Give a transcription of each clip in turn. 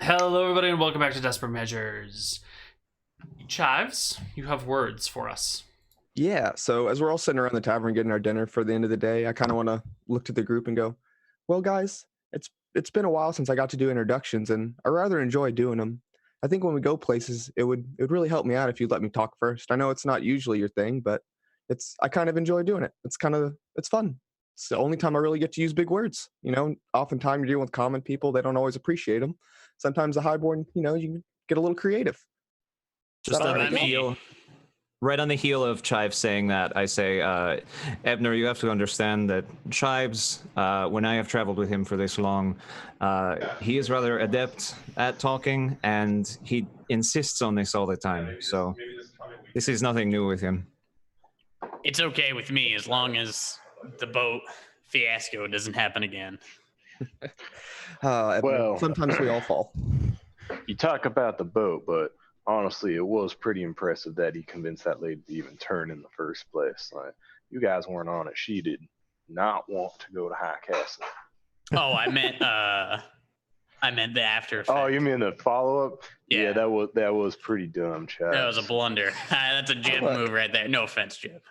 Hello, everybody, and welcome back to Desperate Measures. Chives, you have words for us. Yeah, so as we're all sitting around the tavern getting our dinner for the end of the day, I kind of want to look to the group and go, well, guys, it's been a while since I got to do introductions, and I rather enjoy doing them. I think when we go places, it would really help me out if you'd let me talk first. I know it's not usually your thing, but I kind of enjoy doing it. It's fun. It's the only time I really get to use big words. Oftentimes you're dealing with common people; they don't always appreciate them. Sometimes the highborn, you can get a little creative. Is Just that all on right, the y'all? heel, right on the heel of Chives saying that, I say, Ebner, you have to understand that Chives, when I have traveled with him for this long, he is rather adept at talking, and he insists on this all the time. So this is nothing new with him. It's okay with me as long as the boat fiasco doesn't happen again. Well, sometimes we all fall. You talk about the boat, but honestly, it was pretty impressive that he convinced that lady to even turn in the first place. Like, you guys weren't on it. She did not want to go to High Castle. Oh, I meant the after effect. Oh, you mean the follow-up? Yeah. that was pretty dumb, Chad. That was a blunder. That's a Jib move right there. No offense, Jib.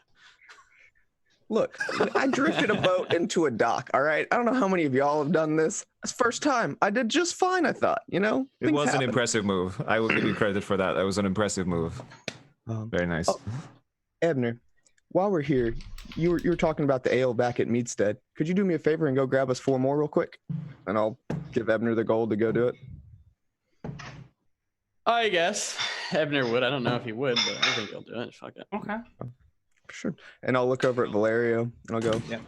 Look, I drifted a boat into a dock, all right? I don't know how many of y'all have done this. It's first time. I did just fine, I thought, It was an impressive move. I will give you credit for that. That was an impressive move. Very nice. Ebner, while we're here, you were talking about the ale back at Meadstead. Could you do me a favor and go grab us 4 more real quick? And I'll give Ebner the gold to go do it. I guess Ebner would. I don't know if he would, but I think he'll do it. Fuck it. Okay. Sure. And I'll look over at Valerio and I'll go, Yeah.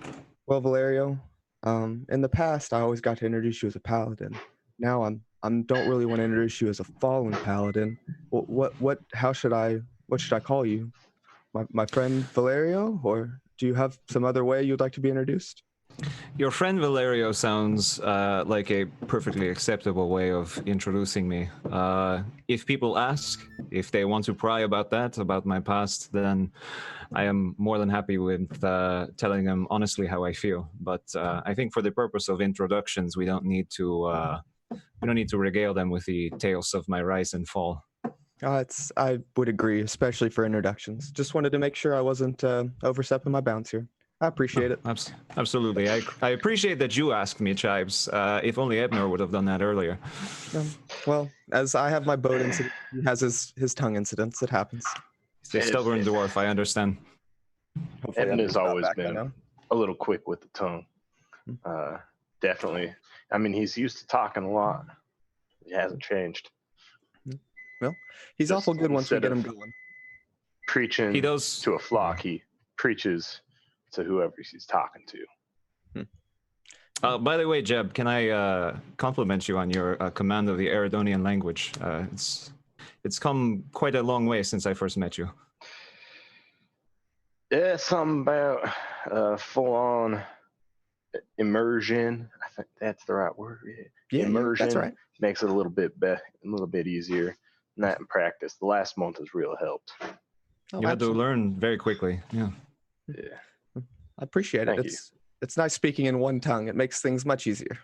Well, Valerio, in the past I always got to introduce you as a paladin. Now I'm don't really want to introduce you as a fallen paladin. What should I call you? My friend Valerio, or do you have some other way you'd like to be introduced? Your friend Valerio sounds like a perfectly acceptable way of introducing me. If people ask, if they want to pry about my past, then I am more than happy with telling them honestly how I feel. But I think for the purpose of introductions, we don't need to regale them with the tales of my rise and fall. I would agree, especially for introductions. Just wanted to make sure I wasn't overstepping my bounds here. I appreciate it. Absolutely. I appreciate that you asked me, Chives. If only Ebner would have done that earlier. Well, as I have my boat incident, he has his tongue incidents. It happens. He's a stubborn dwarf, I understand. Evan has always been a little quick with the tongue. Definitely. I mean, he's used to talking a lot. He hasn't changed. Well, he's awful good once we get him going. Preaching to a flock, he preaches to whoever he's talking to. By the way, Jeb, can I compliment you on your command of the Eridonian language? It's come quite a long way since I first met you. Yeah, something about full-on immersion. I think that's the right word. Yeah, immersion. That's right. Makes it a little bit easier. And that in practice, the last month has really helped. You had to learn very quickly. Yeah. Yeah. I appreciate it. It's nice speaking in one tongue. It makes things much easier.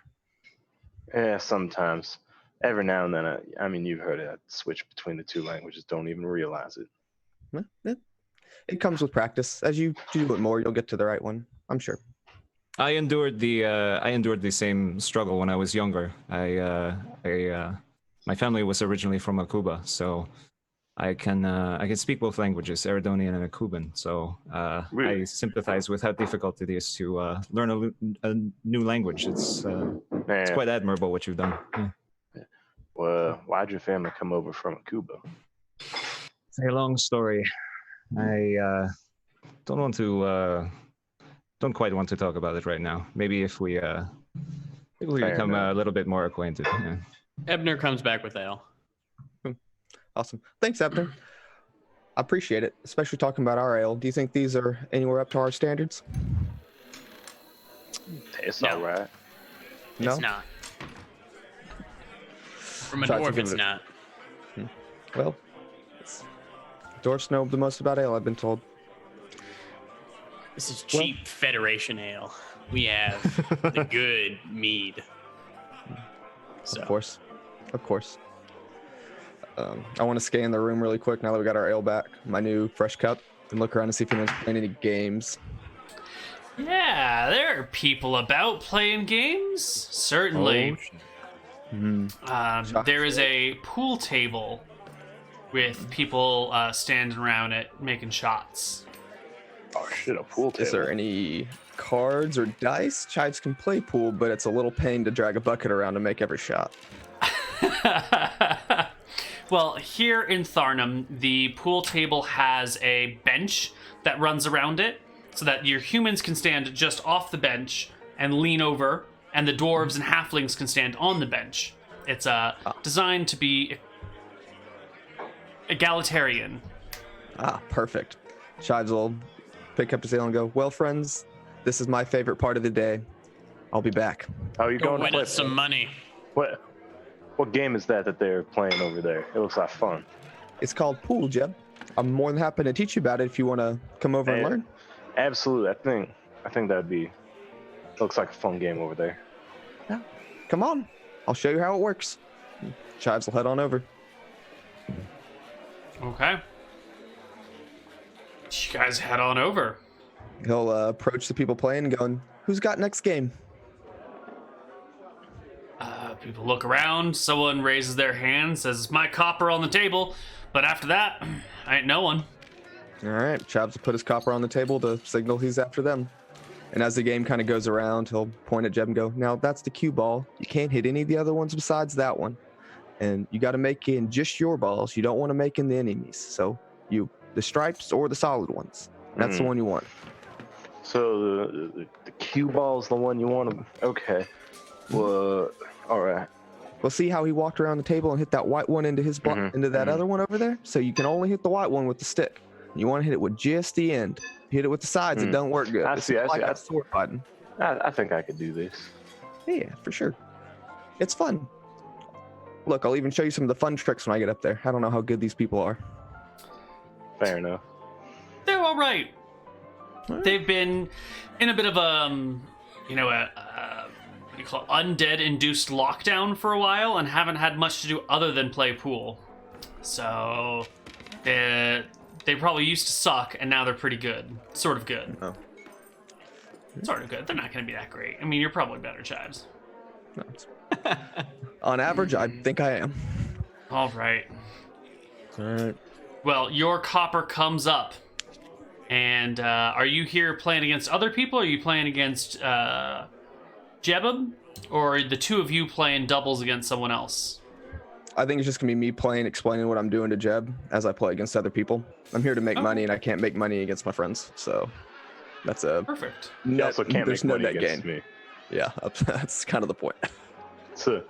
Yeah, sometimes. Every now and then, I mean, you've heard it. Switch between the two languages. Don't even realize it. It comes with practice. As you do it more, you'll get to the right one. I'm sure. I endured the same struggle when I was younger. My family was originally from Akuba, so I can speak both languages, Eridonian and Akuban. So Really? I sympathize with how difficult it is to learn a new language. It's quite admirable what you've done. Yeah. Well, why'd your family come over from Cuba? It's a long story. I don't quite want to talk about it right now. Maybe if we become a little bit more acquainted. Yeah. Ebner comes back with ale. Awesome. Thanks, Ebner. I appreciate it, especially talking about our ale. Do you think these are anywhere up to our standards? Tastes No. all right. No? It's not. From a Try to dwarf, give it's it- not. Well, dwarfs know the most about ale, I've been told. This is cheap Federation ale. We have the good mead. So, Of course. Of course. I want to scan the room really quick now that we got our ale back, my new fresh cup, and look around and see if anyone's playing any games. Yeah, there are people about playing games. Certainly. There is a pool table with people standing around it making shots. Oh shit, a pool table. Is there any cards or dice? Chives can play pool, but it's a little pain to drag a bucket around to make every shot. Well, here in Tharnum, the pool table has a bench that runs around it so that your humans can stand just off the bench and lean over, and the dwarves and halflings can stand on the bench. It's designed to be egalitarian. Perfect. Chives will pick up his ale and go, well, friends, this is my favorite part of the day. I'll be back. Oh, you Go going to win play? us some money. What game is that they're playing over there? It looks like fun. It's called pool, Jeb. I'm more than happy to teach you about it if you want to come over and learn. Absolutely. I think that'd be. Looks like a fun game over there. Yeah. Come on. I'll show you how it works. Chives will head on over. Okay. You guys head on over. He'll approach the people playing and going, who's got next game? People look around. Someone raises their hand, says, "My copper on the table." But after that, I ain't no one. All right. Chives will put his copper on the table to signal he's after them. And as the game kind of goes around, he'll point at Jeb and go, now that's the cue ball. You can't hit any of the other ones besides that one. And you got to make in just your balls. You don't want to make in the enemies. So the stripes or the solid ones. That's the one you want. So the cue ball's the one you want to. Okay. Well, all right. Well, see how he walked around the table and hit that white one into his into that other one over there? So you can only hit the white one with the stick. You want to hit it with just the end. Hit it with the sides. It don't work good. I see. It's sword fighting. I think I could do this. Yeah, for sure. It's fun. Look, I'll even show you some of the fun tricks when I get up there. I don't know how good these people are. Fair enough. They're all right. They've been in a bit of what do you call it, undead-induced lockdown for a while and haven't had much to do other than play pool. So they probably used to suck, and now they're pretty good. Sort of good. Oh. Sort of good. They're not going to be that great. I mean, you're probably better, Chives. No, on average, I think I am. All right. All right. Well, your copper comes up. And are you here playing against other people? Or are you playing against JacobH? Or are the two of you playing doubles against someone else? I think it's just going to be me playing, explaining what I'm doing to Jeb as I play against other people. I'm here to make money, and I can't make money against my friends. So that's a perfect. You also can't there's make no money net against gain. me. Yeah, that's kind of the point. So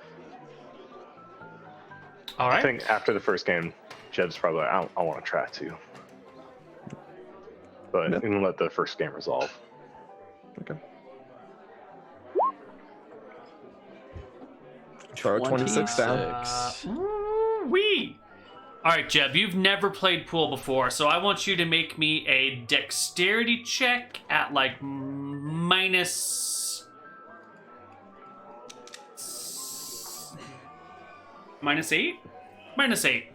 All right. I think after the first game, Jeb's probably like, I want to try too. But Yeah. you can let the first game resolve. Okay. Char 26 down. Wee. All right, Jeb, you've never played pool before, so I want you to make me a dexterity check at like minus 8? Minus 8.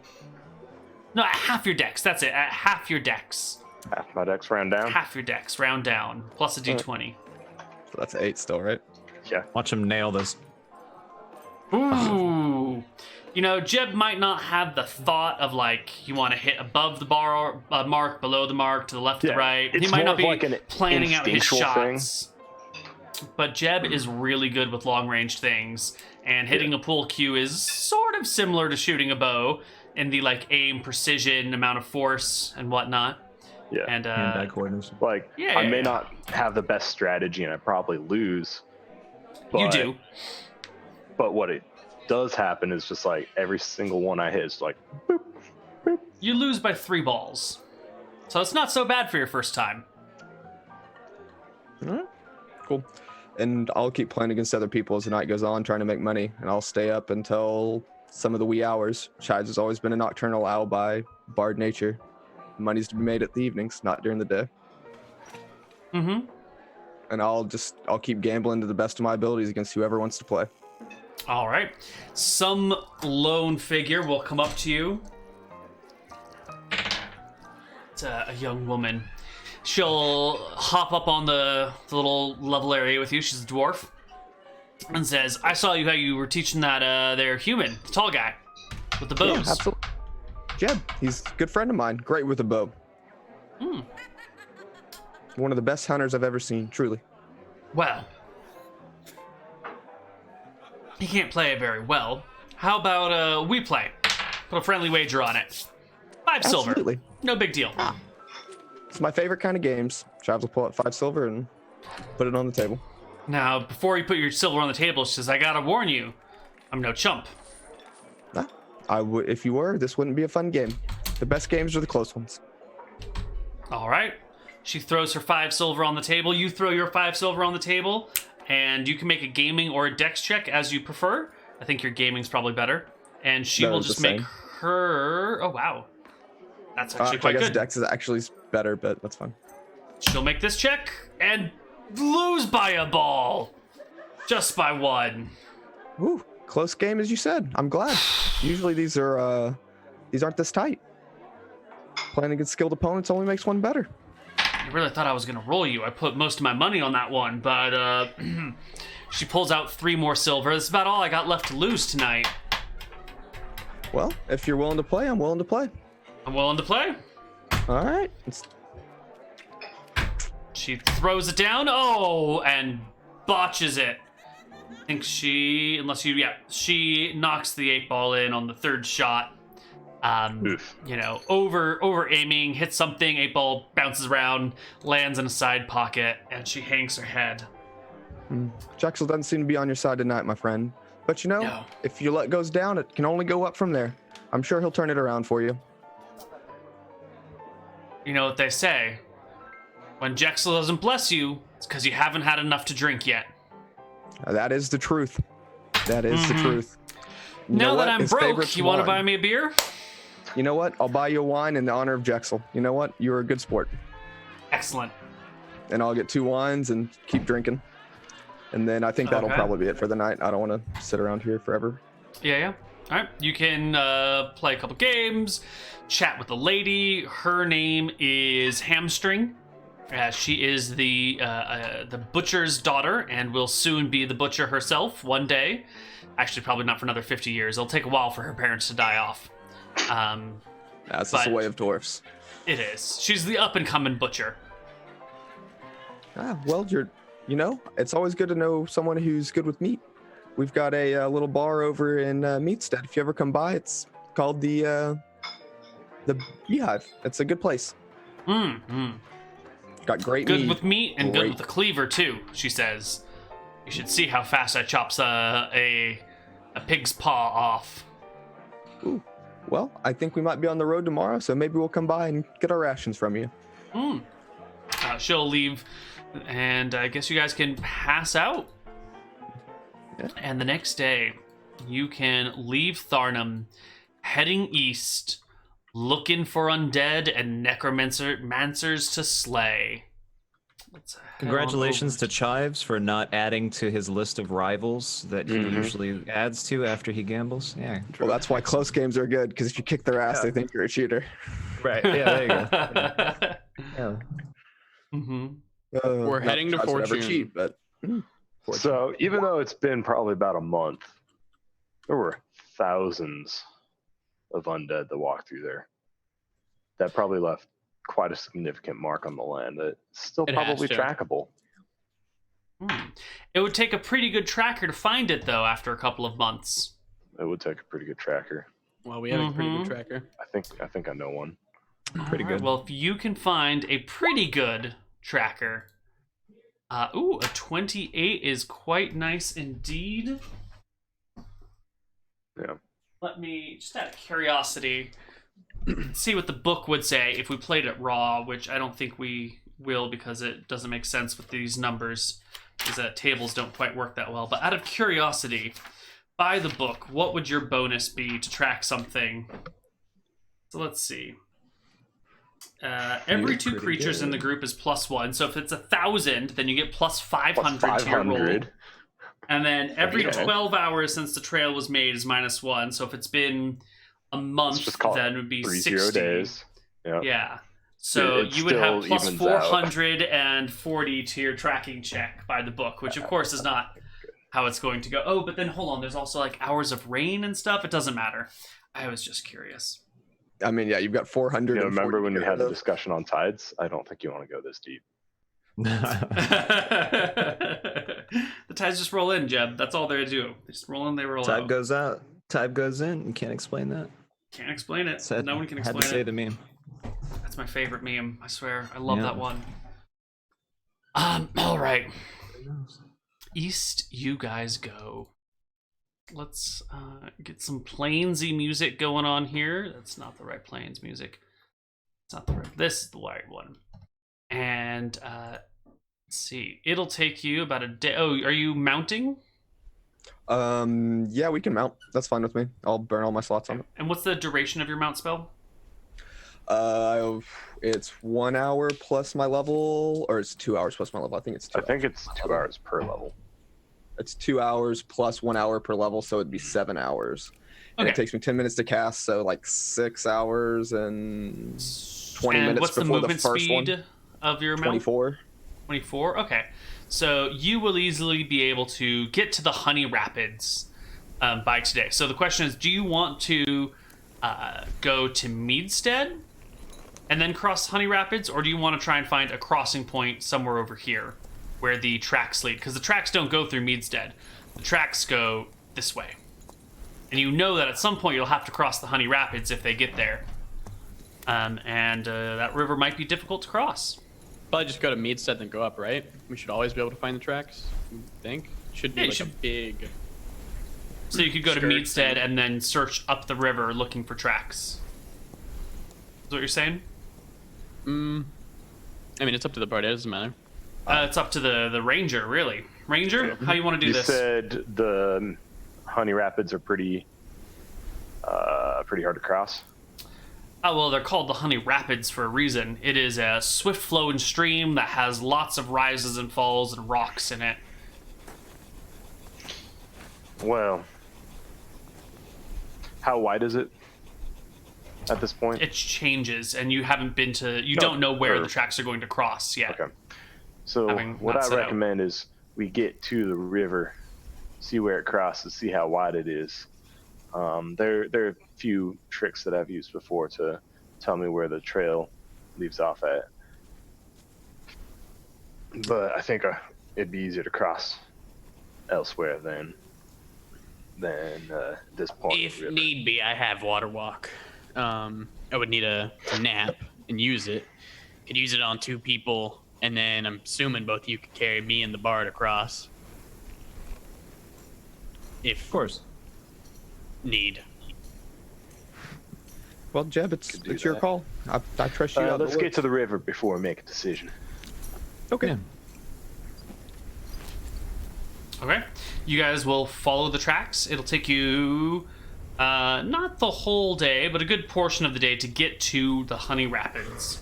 No, at half your dex. That's it. At half your dex. Half my dex round down. Half your dex. Round down. Plus a d20. So that's 8 still, right? Yeah. Watch him nail this. Ooh. You know, Jeb might not have the thought of like you want to hit above the bar mark, below the mark, to the left, to the right. He it's might more not of be like an planning out his instinctual shots. But Jeb is really good with long-range things, and hitting a pool cue is sort of similar to shooting a bow in the like aim, precision, amount of force, and whatnot. Yeah. And Hand-eye coordination. Like, Yeah, I may yeah. not have the best strategy and I probably lose. But, you do. But what it does happen is just like every single one I hit is like, boop, boop. You lose by 3 balls, so it's not so bad for your first time. All right. Cool. And I'll keep playing against other people as the night goes on, trying to make money, and I'll stay up until some of the wee hours. Chives has always been a nocturnal owl by barred nature. Money's to be made at the evenings, not during the day. Mm-hmm. And I'll keep gambling to the best of my abilities against whoever wants to play. All right. Some lone figure will come up to you. It's a young woman. She'll hop up on the little level area with you. She's a dwarf. And says, I saw you how you were teaching that there human, the tall guy, with the bows. Yeah, absolutely. Jeb, he's a good friend of mine. Great with a bow. One of the best hunters I've ever seen, truly. Well, he can't play it very well. How about we play? Put a friendly wager on it. 5 silver. Absolutely. No big deal. It's my favorite kind of games. Travis will pull out 5 silver and put it on the table. Now, before you put your silver on the table, she says, I gotta warn you, I'm no chump. If you were, this wouldn't be a fun game. The best games are the close ones. All right. She throws her 5 silver on the table. You throw your 5 silver on the table, and you can make a gaming or a dex check as you prefer. I think your gaming's probably better. And she No, will it's just the make same. her... Oh, wow. That's actually I quite guess good. Dex is actually better, but that's fine. She'll make this check and lose by a ball. Just by 1. Woo, close game as you said. I'm glad. Usually these aren't this tight. Playing against skilled opponents only makes one better. I really thought I was going to roll you. I put most of my money on that one, but she pulls out 3 more silver. That's about all I got left to lose tonight. Well, if you're willing to play, I'm willing to play. I'm willing to play. All right. She throws it down. Oh, and botches it. I think she knocks the 8-ball in on the 3rd shot. Over aiming, hits something, 8-ball bounces around, lands in a side pocket, and she hangs her head. Jaxel doesn't seem to be on your side tonight, my friend. But No. if your luck goes down, it can only go up from there. I'm sure he'll turn it around for you. You know what they say. When Jaxel doesn't bless you, it's because you haven't had enough to drink yet. That is the truth. That is the truth. You know Now that what? I'm His broke, favorite's you want to wine. buy me a beer? You know what? I'll buy you a wine in the honor of Jaxel. You know what? You're a good sport. Excellent. And I'll get 2 wines and keep drinking. And then I think that'll Okay. probably be it for the night. I don't want to sit around here forever. Yeah. All right. You can play a couple games, chat with the lady. Her name is Hamstring. She is the butcher's daughter and will soon be the butcher herself one day. Actually, probably not for another 50 years. It'll take a while for her parents to die off. That's just the way of dwarfs. It is. She's the up-and-coming butcher. Well, it's always good to know someone who's good with meat. We've got a little bar over in Meatstead. If you ever come by, it's called the Beehive. It's a good place. Got great Good meat. with meat and good Great. with the cleaver, too, she says. You should see how fast I chops a pig's paw off. Ooh. Well, I think we might be on the road tomorrow, so maybe we'll come by and get our rations from you. She'll leave, and I guess you guys can pass out. Yeah. And the next day, you can leave Tharnham, heading east, looking for undead and necromancers to slay. Congratulations to Chives for not adding to his list of rivals that he usually adds to after he gambles. Yeah. Well, that's why close games are good, because if you kick their ass, they think you're a cheater. Right. Yeah, there you go. Yeah. We're heading to I'd never Fortune. cheat, but So even though it's been probably about a month, there were thousands of undead that walked through there. That probably left quite a significant mark on the land that's still It has probably to. trackable. It would take a pretty good tracker to find it, though, after a couple of months. It would take a pretty good tracker. Well, we have a pretty good tracker. I think I know one. Pretty All right, good. well, if you can find a pretty good tracker. A 28 is quite nice indeed. Yeah. Let me, just out of curiosity, see what the book would say if we played it raw, which I don't think we will because it doesn't make sense with these numbers, because tables don't quite work that well. But out of curiosity, by the book, what would your bonus be to track something? So let's see. Every 2 creatures in the group is +1. So if it's 1,000, then you get +500 to your roll. 500. And then every Okay. 12 hours since the trail was made is -1. So if it's been a month, Let's just call then it it would be 30 60. days. Yeah. Yeah. So It you would have still plus evens out. 440 to your tracking check by the book, which of course is not how it's going to go. Oh, but then hold on. There's also like hours of rain and stuff. It doesn't matter. I was just curious. I mean, yeah, you've got 400. You know, remember when we had the discussion on tides? I don't think you want to go this deep. The tides just roll in, Jeb. That's all they do. They just roll in, they roll Tide out. goes out, tide goes in. You can't explain that. Can't explain it. Said, No one can had explain to say it. the meme. That's my favorite meme. I swear. I love Yeah. that one. All right. East you guys go. Let's get some Plainsy music going on here. That's not the right Plains music. It's not the right. This is the right one. And let's see. It'll take you about a day. Oh, are you mounting? Yeah, we can mount. That's fine with me. I'll burn all my slots on it. And what's the duration of your mount spell? It's 1 hour plus my level, or it's 2 hours plus my level. I think it's 2 I think it's 2 hours per level. It's 2 hours plus 1 hour per level, so it'd be 7 hours. And Okay. it takes me 10 minutes to cast, so like 6 hours and 20 And minutes what's the before the movement first speed one. of your mount? 24. 24? Okay. So you will easily be able to get to the Honey Rapids by today. So the question is, do you want to go to Meadstead and then cross Honey Rapids, or do you want to try and find a crossing point somewhere over here where the tracks lead? Because the tracks don't go through Meadstead. The tracks go this way. And you know that at some point you'll have to cross the Honey Rapids if they get there. And that river might be difficult to cross. Probably just go to Meadstead and go up, right? We should always be able to find the tracks. I think should be Yeah, you like a should- big. So you could go to Skirt Meadstead thing. and then search up the river looking for tracks. Is what you're saying? I mean, it's up to the party. It doesn't matter. It's up to the ranger, really. Ranger, how you want to do You this? said the Honey Rapids are pretty hard to cross. Oh, well, they're called the Honey Rapids for a reason. It is a swift-flowing stream that has lots of rises and falls and rocks in it. Well, how wide is it at this point? It changes, and you haven't been to... You don't know where the tracks are going to cross yet. Okay. So Having what not I set out. recommend is we get to the river, see where it crosses, see how wide it is. There are a few tricks that I've used before to tell me where the trail leaves off at. But I think it'd be easier to cross elsewhere than this point. of the If river. need be, I have water walk. I would need a nap and use it. Could use it on 2 people, and then I'm assuming both of you could carry me and the bard across. If Of course. need. Well, Jeb, it's Could do your that. call. I trust you. out of the Let's get woods. to the river before we make a decision. Okay. Yeah. Okay. You guys will follow the tracks. It'll take you not the whole day, but a good portion of the day to get to the Honey Rapids.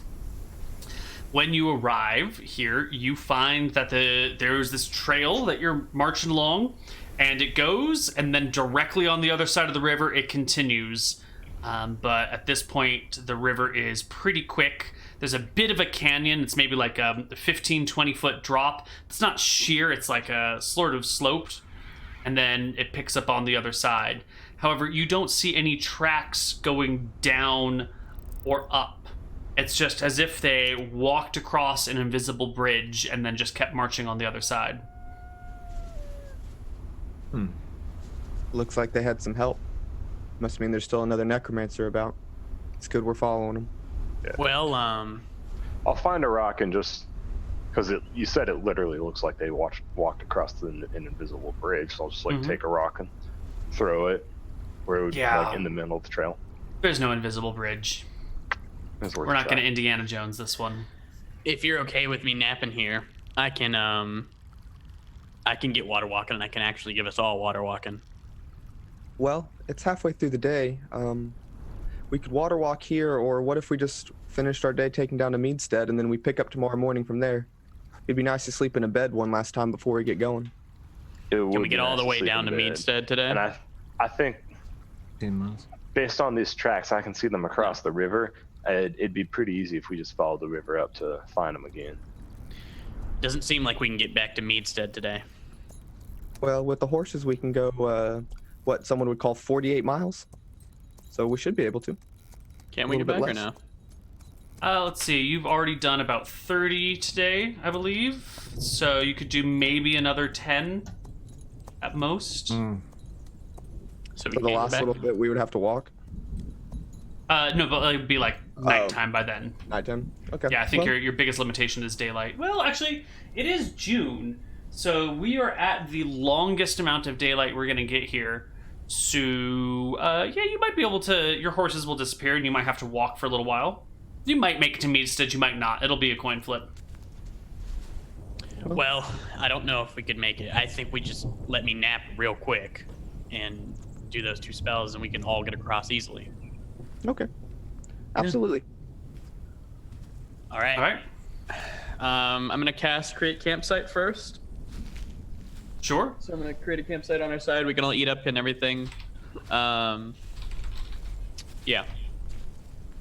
When you arrive here, you find that there's this trail that you're marching along, and it goes, and then directly on the other side of the river, it continues. But at this point, the river is pretty quick. There's a bit of a canyon. It's maybe like a 15, 20-foot drop. It's not sheer. It's like a sort of sloped. And then it picks up on the other side. However, you don't see any tracks going down or up. It's just as if they walked across an invisible bridge and then just kept marching on the other side. Looks like they had some help. Must mean there's still another necromancer about. It's good we're following them. Well, I'll find a rock and just because you said it literally looks like they walked across an invisible bridge. So I'll just like Mhm. take a rock and throw it where it would Yeah. like in the middle of the trail. There's no invisible bridge. It's worth We're a not going to try. Indiana Jones this one. if you're okay with me napping here, I can get water walking, and I can actually give us all water walking. Well, it's halfway through the day. We could water walk here, or what if we just finished our day taking down to Meadstead and then we pick up tomorrow morning from there? It'd be nice to sleep in a bed one last time before we get going. Can we get all the way down to Meadstead today? And I think 10 miles. based on these tracks, I can see them across the river. It'd be pretty easy if we just followed the river up to find them again. Doesn't seem like we can get back to Meadstead today. Well, with the horses, we can go what someone would call 48 miles. So we should be able to. Can we get back or no? Let's see. You've already done about 30 today, I believe. So you could do maybe another 10 at most. Mm. So we For the can last get back? little bit, we would have to walk. No, but it would be like nighttime by then. Nighttime. Okay. Yeah, I think Well, your biggest limitation is daylight. Well, actually, it is June, so we are at the longest amount of daylight we're gonna get here. So, yeah, you might be able to. Your horses will disappear, and you might have to walk for a little while. You might make it to Meadstead, you might not. It'll be a coin flip. Well, I don't know if we could make it. I think we just let me nap real quick and do those 2 spells, and we can all get across easily. Okay. Absolutely. All right. All right. I'm gonna cast Create Campsite first. Sure. So I'm gonna create a campsite on our side. We can all eat up and everything. Yeah.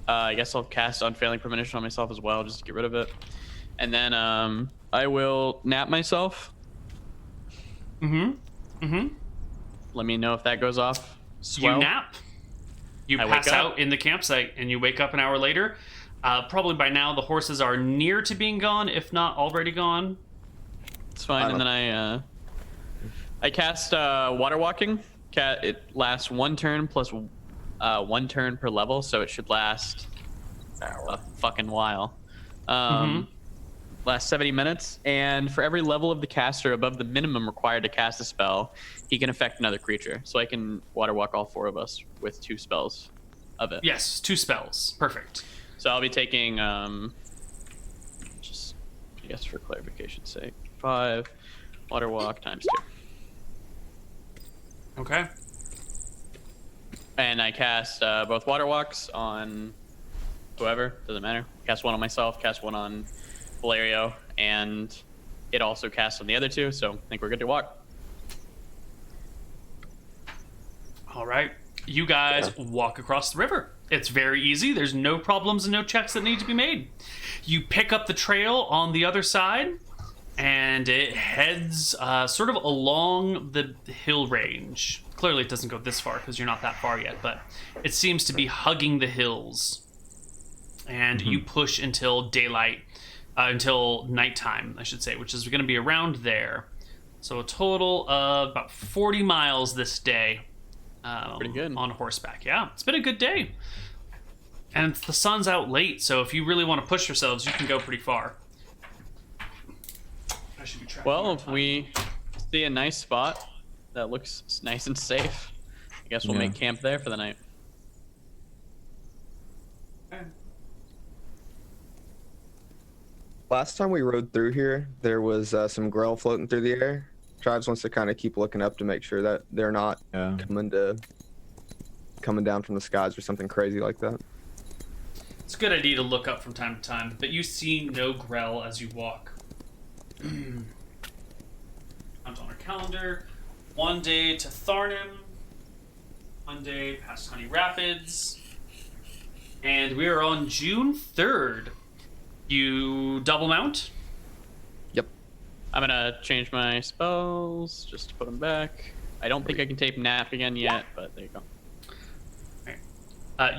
I guess I'll cast Unfailing Premonition on myself as well, just to get rid of it. And then I will nap myself. Let me know if that goes off. Swell. You nap. You I pass wake up. out in the campsite, and you wake up an hour later. Probably by now, the horses are near to being gone, if not already gone. It's fine. And then I cast Water Walking. It lasts 1 turn plus 1 turn per level, so it should last a fucking while. Last 70 minutes, and for every level of the caster above the minimum required to cast a spell, he can affect another creature. So I can Water Walk all 4 of us with 2 spells of it. Yes, 2 spells. Perfect. So I'll be taking, just I guess for clarification's sake, 5 Water Walk times 2. Okay. And I cast both Water Walks on whoever, doesn't matter. Cast 1 on myself, cast 1 on Valerio, and it also casts on the other 2, so I think we're good to walk. All right. You guys walk across the river. It's very easy. There's no problems and no checks that need to be made. You pick up the trail on the other side, and it heads sort of along the hill range. Clearly, it doesn't go this far because you're not that far yet, but it seems to be hugging the hills. And you push until daylight, until nighttime, I should say, which is going to be around there. So a total of about 40 miles this day. Pretty good. On horseback. Yeah, it's been a good day. And the sun's out late, so if you really want to push yourselves, you can go pretty far. I should be tracking Well, your if time. we see a nice spot that looks nice and safe, I guess we'll Yeah. make camp there for the night. Last time we rode through here, there was some Grell floating through the air. Tribes wants to kind of keep looking up to make sure that they're not Yeah. coming down from the skies or something crazy like that. It's a good idea to look up from time to time, but you see no Grell as you walk. Count on our calendar. 1 day to Tharnham. 1 day past Honey Rapids. And we are on June 3rd. You double mount? Yep. I'm gonna change my spells just to put them back. I don't think I can tape nap again yet, but there you go.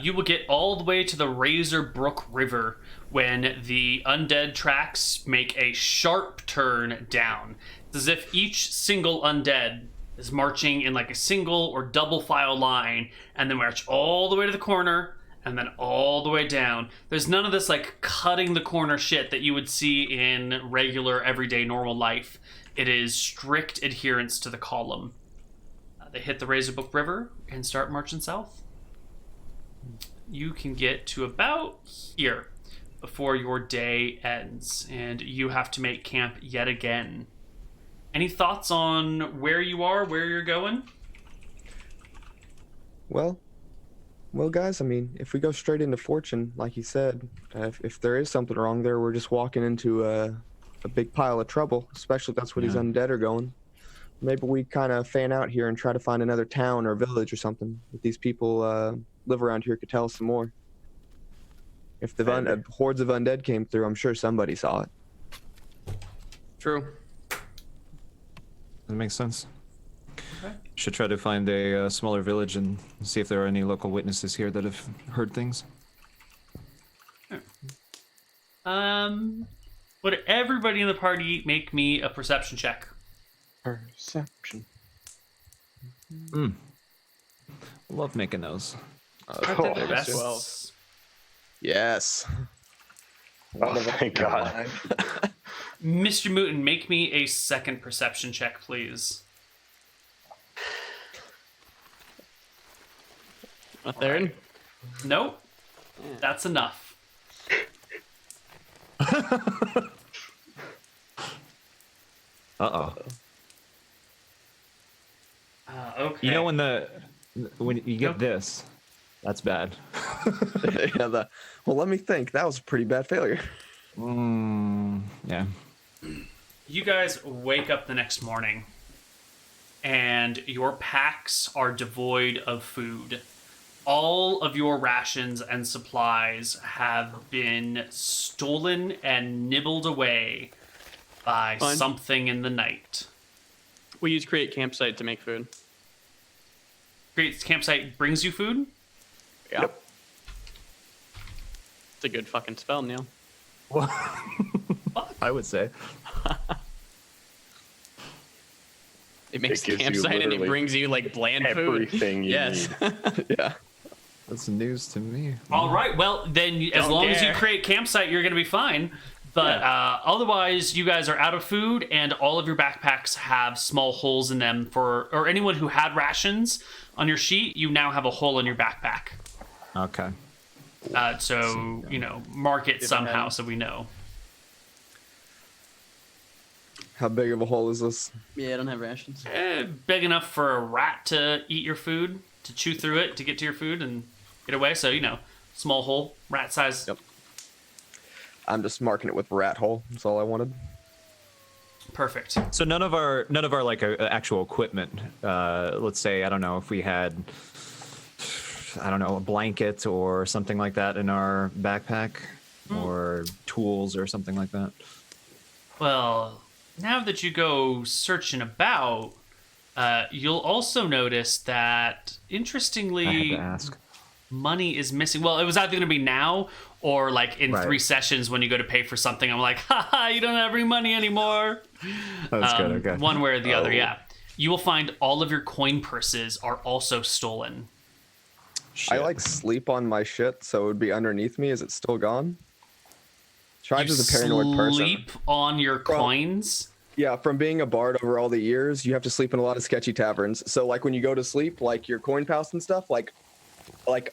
You will get all the way to the Razor Brook River when the undead tracks make a sharp turn down. It's as if each single undead is marching in like a single or double file line and then march all the way to the corner and then all the way down. There's none of this like cutting the corner shit that you would see in regular everyday normal life. It is strict adherence to the column. They hit the Razor Brook River and start marching south. You can get to about here before your day ends, and you have to make camp yet again. Any thoughts on where you are, where you're going? Well, guys, I mean, if we go straight into Fortune, like you said, if there is something wrong there, we're just walking into a big pile of trouble, especially if that's where these Yeah. undead are going. maybe we kind of fan out here and try to find another town or village or something. If these people live around here, could tell us some more. If the hordes of undead came through, I'm sure somebody saw it. True. That makes sense. Should try to find a smaller village and see if there are any local witnesses here that have heard things. Would everybody in the party make me a perception check? Perception. Love making those. Oh, Best. Well. Yes. oh thank God. Mr. Mooten, make me a second perception check, please. A third? Nope. That's enough. Uh-oh. Okay. You know when you get this, that's bad. Yeah. Well, let me think. That was a pretty bad failure. Yeah. You guys wake up the next morning, and your packs are devoid of food. All of your rations and supplies have been stolen and nibbled away by Fine. something in the night. We use create campsite to make food. Great campsite brings you food? Yeah. Yep. It's a good fucking spell, Neal. I would say. It makes gives you campsite and it literally brings you like bland food. Everything you Yes. need. Yeah. That's news to me. All right, well, then as Don't long as you care. create campsite, you're going to be fine. But otherwise, you guys are out of food, and all of your backpacks have small holes in them or anyone who had rations on your sheet, you now have a hole in your backpack. Okay. So, mark it somehow so we know. How big of a hole is this? Yeah, I don't have rations. Big enough for a rat to eat your food, to chew through it, to get to your food and get away. So, small hole, rat size. Yep. I'm just marking it with rat hole. That's all I wanted. Perfect. So none of our like actual equipment. Let's say I don't know if we had a blanket or something like that in our backpack, or tools or something like that. Well, now that you go searching about, you'll also notice that, I interestingly, had to ask. money is missing. Well, it was either going to be now or like in Right. 3 sessions when you go to pay for something. I'm like, haha, you don't have any money anymore. That's good. Okay. One way or the other, Oh. yeah. You will find all of your coin purses are also stolen. I like sleep on my shit, so it would be underneath me. Is it still gone? Chives is a paranoid person. Sleep on your coins. Yeah, from being a bard over all the years, you have to sleep in a lot of sketchy taverns. So like when you go to sleep, like your coin pals and stuff, like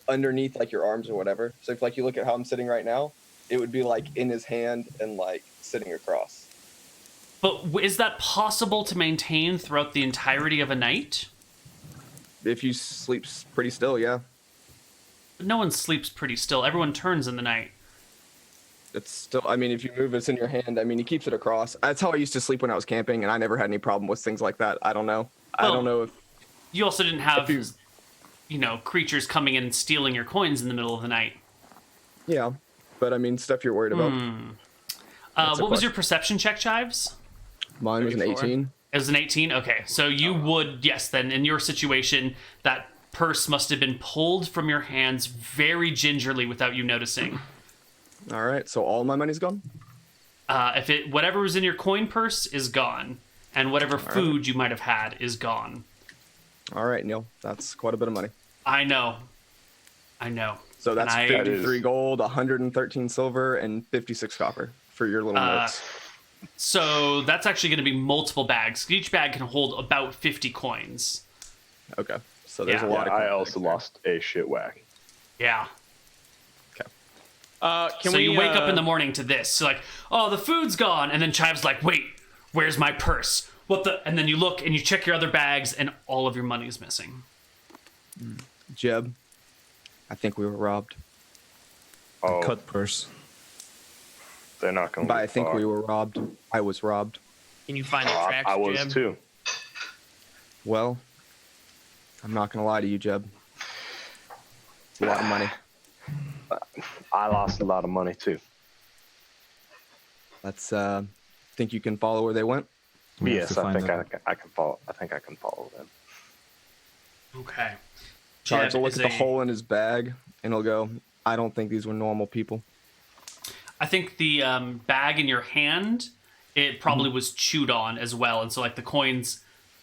underneath like your arms or whatever. So if like you look at how I'm sitting right now, it would be like in his hand and like sitting across. But is that possible to maintain throughout the entirety of a night? If you sleep pretty still, yeah. No one sleeps pretty still. Everyone turns in the night. It's still, I mean, if you move it's in your hand, I mean, he keeps it across. That's how I used to sleep when I was camping, and I never had any problem with things like that. I don't know. I Well, don't know if You also didn't have, If creatures coming in and stealing your coins in the middle of the night. yeah, but I mean, stuff you're worried about. That's a What was your question. perception check, Chives? Mine was an 34. 18. It was an 18? Okay, so you would, yes, then in your situation, that purse must have been pulled from your hands very gingerly without you noticing. All right, so all my money's gone. Whatever was in your coin purse is gone, and whatever food you might have had is gone. All right, Neal, that's quite a bit of money. I know. So that's And 53 gold, 113 silver, and 56 copper for your little notes. So that's actually going to be multiple bags. Each bag can hold about 50 coins. Okay, so there's yeah. a lot of. I coins also there. lost a shit whack. Yeah. Can So we you wake up in the morning to this. So like, oh, the food's gone. And then Chive's like, wait, where's my purse? What the? And then you look and you check your other bags and all of your money is missing. Jeb, I think we were robbed. Oh, Cut purse. they're not going But to I think we were robbed. I was robbed. Can you find the tracks, I was Jim? too. Well, I'm not gonna lie to you, Jeb. It's a lot of money. I lost a lot of money too. Let's think you can follow where they went. We have Yes, to I find think them. I can follow. I think I can follow them. Okay. Charles Jeb will look is at the hole in his bag and he'll go, I don't think these were normal people. I think the bag in your hand, it probably was chewed on as well. And so, like, the coins,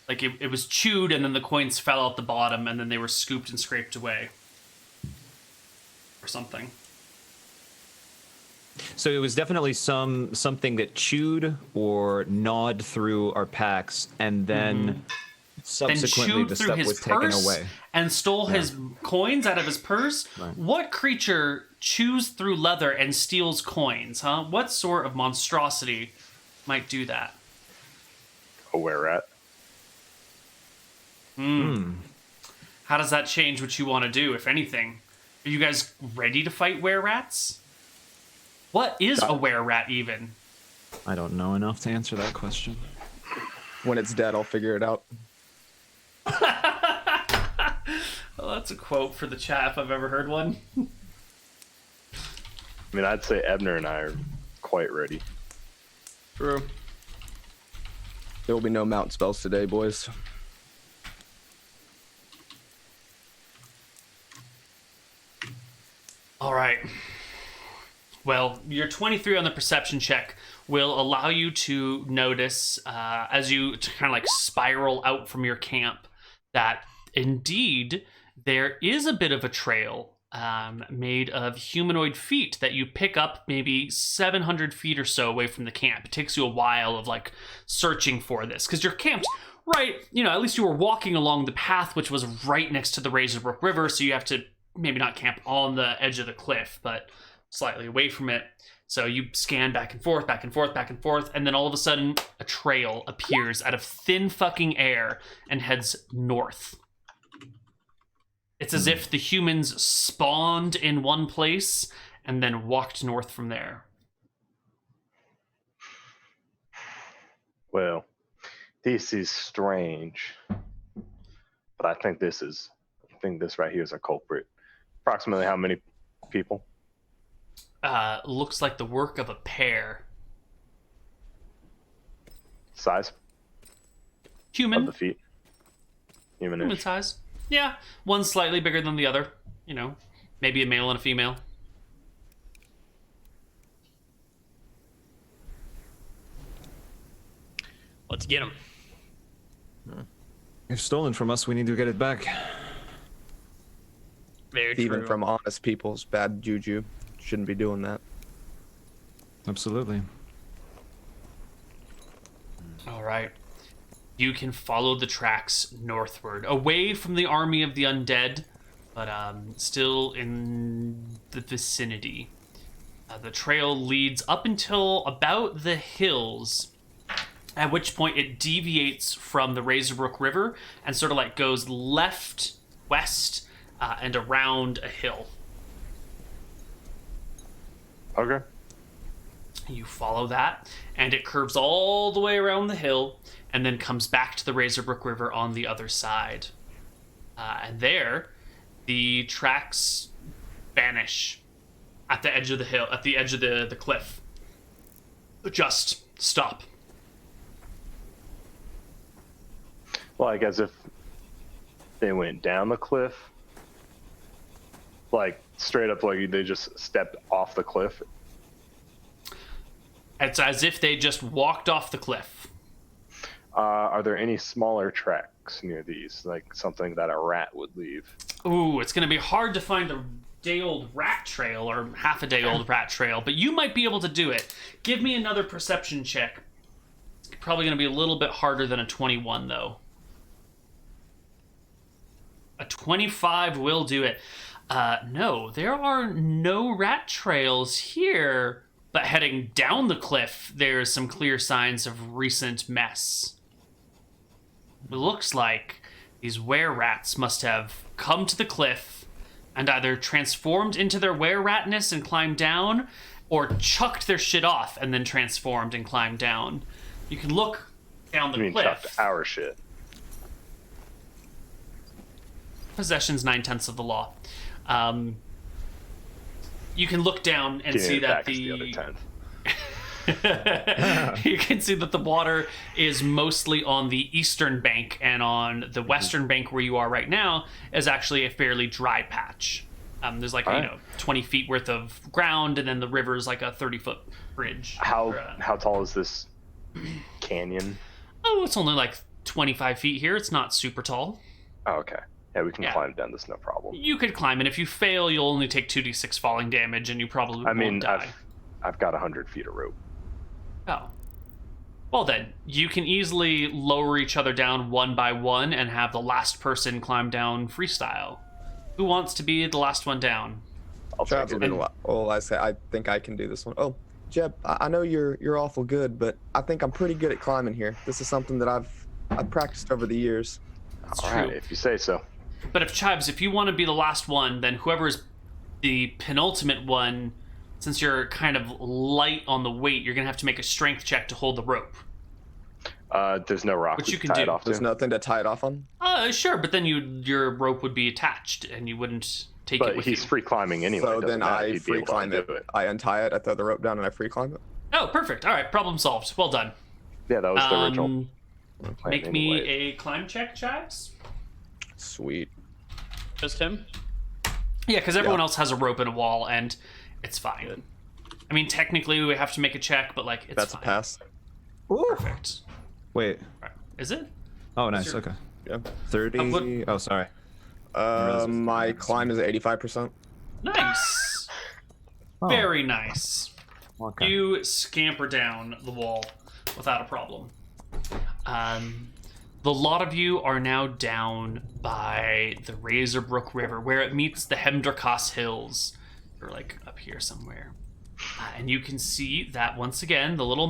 like, it was chewed and then the coins fell out the bottom and then they were scooped and scraped away. Or something. So it was definitely something that chewed or gnawed through our packs, and then Then subsequently chewed the through stuff his was taken purse away. and stole his coins out of his purse. Right. What creature chews through leather and steals coins, huh? What sort of monstrosity might do that? A were-rat. How does that change what you want to do, if anything? Are you guys ready to fight were-rats? What is a were-rat even? I don't know enough to answer that question. When it's dead, I'll figure it out. Well, that's a quote for the chat if I've ever heard one. I mean, I'd say Ebner and I are quite ready. True. There will be no mount spells today, boys. All right. Well, your 23 on the perception check will allow you to notice as you kind of like spiral out from your camp that indeed there is a bit of a trail made of humanoid feet that you pick up maybe 700 feet or so away from the camp. It takes you a while of like searching for this because you're camped right, you know, at least you were walking along the path which was right next to the Razorbrook River, so you have to maybe not camp on the edge of the cliff, but slightly away from it. So you scan back and forth, back and forth, back and forth, and then all of a sudden a trail appears out of thin fucking air and heads north. It's as if the humans spawned in one place and then walked north from there. Well, this is strange, but I think this right here is a culprit. Approximately how many people? Looks like the work of a pair. Size of Human. the feet? Human Human-ish. size. Yeah, one's slightly bigger than the other. You know, maybe a male and a female. Let's get him. If stolen from us, we need to get it back. Very true. Even from honest people's bad juju. Shouldn't be doing that. Absolutely. All right. You can follow the tracks northward, away from the army of the undead, but still in the vicinity. The trail leads up until about the hills, at which point it deviates from the Razorbrook River and sort of like goes left, west, and around a hill. Okay. You follow that, and it curves all the way around the hill and then comes back to the Razorbrook River on the other side. And there, the tracks vanish at the edge of the hill, at the edge of the cliff. Just stop. Like as if they went down the cliff. Like straight up, like they just stepped off the cliff. It's as if they just walked off the cliff. Are there any smaller tracks near these? Like something that a rat would leave? Ooh, it's going to be hard to find a day-old rat trail or half a day-old rat trail, but you might be able to do it. Give me another perception check. It's probably going to be a little bit harder than a 21, though. A 25 will do it. No, there are no rat trails here, but heading down the cliff, there's some clear signs of recent mess. It looks like these were-rats must have come to the cliff and either transformed into their were-ratness and climbed down, or chucked their shit off and then transformed and climbed down. You can look down I the mean, cliff. chucked our shit. possession's 9/10 of the law. You can look down and Getting see it that back is the other 10. you can see that the water is mostly on the eastern bank, and on the western bank where you are right now is actually a fairly dry patch. There's like, All right. 20 feet worth of ground, and then the river is like a 30-foot bridge. How tall is this canyon? Oh, it's only like 25 feet here. It's not super tall. Oh, okay. Yeah, we can Yeah. climb down this, no problem. You could climb, and if you fail, you'll only take 2d6 falling damage, and you probably won't die. I've got 100 feet of rope. Oh. Well then, you can easily lower each other down one by one and have the last person climb down freestyle. Who wants to be the last one down? I'll take Travis will it. be the well, I say I think I can do this one. Oh, Jeb, I know you're awful good, but I think I'm pretty good at climbing here. This is something that I've practiced over the years. That's All true. right, if you say so. But if Chives, if you want to be the last one, then whoever's the penultimate one, since you're kind of light on the weight, you're going to have to make a strength check to hold the rope. There's no rock Which we you can can tie do. it off There's to. nothing to tie it off on. Sure, but then your rope would be attached, and you wouldn't take it But with he's you. free climbing anyway. So doesn't then matter. I He'd be free able to climb it. do it. I untie it, I throw the rope down, and I free climb it. Oh, perfect. All right, problem solved. Well done. Yeah, that was the original plan Make me anyway. a climb check, Chives. Sweet. Just him? Yeah, because everyone Yeah. else has a rope and a wall, and it's fine. Good. I mean, technically we have to make a check, but like it's That's fine. a pass. Perfect. Wait. Right. Is it? Oh, nice. your- Okay. Yeah. 30. Oh, sorry. My climb is 85%. Nice. Oh, Very nice. okay. You scamper down the wall without a problem. The lot of you are now down by the Razorbrook River, where it meets the Hemdrakas Hills. You're like up here somewhere. And you can see that once again, the little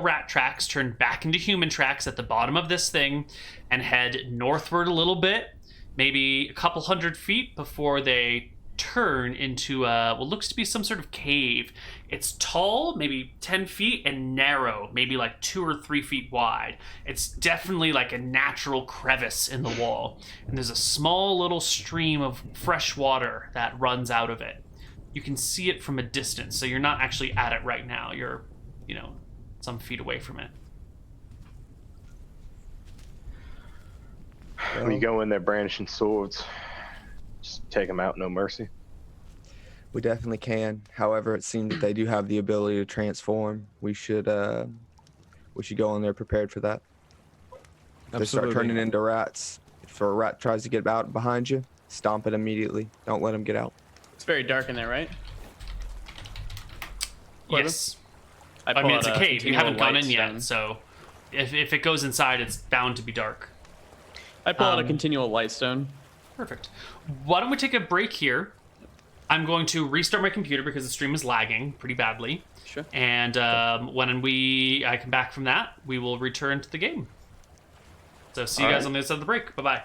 rat tracks turn back into human tracks at the bottom of this thing and head northward a little bit, maybe a couple hundred feet before they turn into what looks to be some sort of cave. It's tall, maybe 10 feet, and narrow, maybe like 2 or 3 feet wide. It's definitely like a natural crevice in the wall. And there's a small little stream of fresh water that runs out of it. You can see it from a distance, so you're not actually at it right now. You're, some feet away from it. We go in there brandishing swords. Just take them out, no mercy. We definitely can. However, it seems that they do have the ability to transform. We should go in there prepared for that. They start turning into rats. If a rat tries to get out behind you, stomp it immediately. Don't let him get out. It's very dark in there, right? Yes. I pull mean, out it's a cave. You continual haven't gone light in yet, stone. so if it goes inside, it's bound to be dark. I pull out a continual light stone. Perfect. Why don't we take a break here? I'm going to restart my computer because the stream is lagging pretty badly. Sure. And when I come back from that, we will return to the game. So see you All guys right. on the other side of the break. Bye-bye.